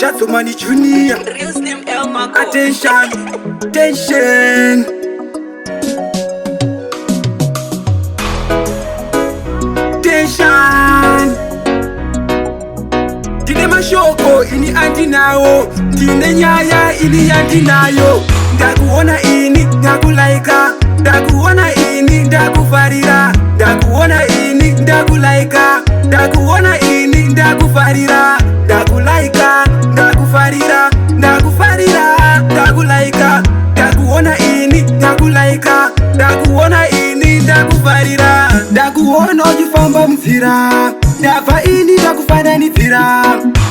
Chatsumani Junior. Attention, attention. Attention. Tine mashoko ini anti nao, tine nyaya ini anti nayo. Ndakuona ini ndakulaika, ndakuona ini ndakufarira, ndakuona ini ndakulaika, ndakuona ini ndakufarira, ndakulaika, ndakufarira, ndakufarira, ndakulaika, ndakuona ini ndakulaika, ndakuona ini ndakufarira, ndakuona ujifamba mzira, ndava ini ndakufananizira,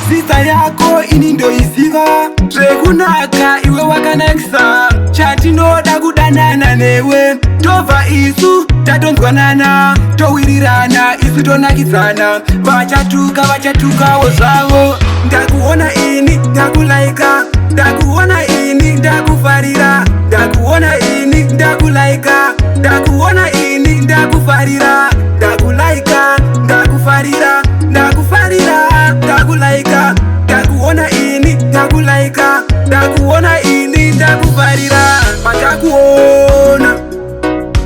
sisa yako ini ndoiziva, zvekunaka iwe wakanakisa, chatinoda kudanana newe, tobva isu tatonzwanana, towirirana isu tonakizana, vachatukawo zvavo. Ndakuona ini ndakulaika, ndakuona ini ndakufarira, ndakuona ini ndakulaika, ndakuona ini ndakufarira, ndakulaika, ndakufarira, ndakufarira, ndakulaika, ndakuona ini ndakulaika, ndakuona ini ndakufarira. Mandakuona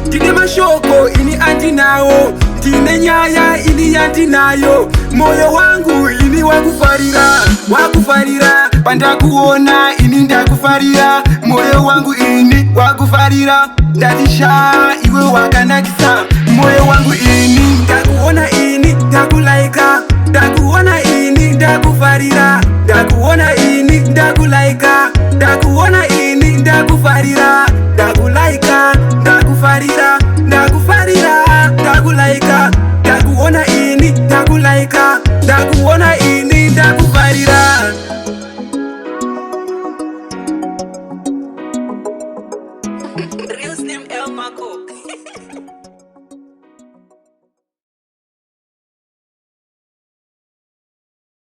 tine mashoko ini andinawo, tine nyaya ini yandinayo, moyo wangu ini wakufarira, wakufarira. Pandakuona ini ndakufarira, moyo wangu ini wakufarira. Ndatisha iwe wakanakisa, moyo wangu ini. Ndakuona ini ndakulaika, ndakuona ini ndakufarira, ndakuona ini ndakulaika, ndakuona ini ndakufarira, ndakulaika, ndakufarira,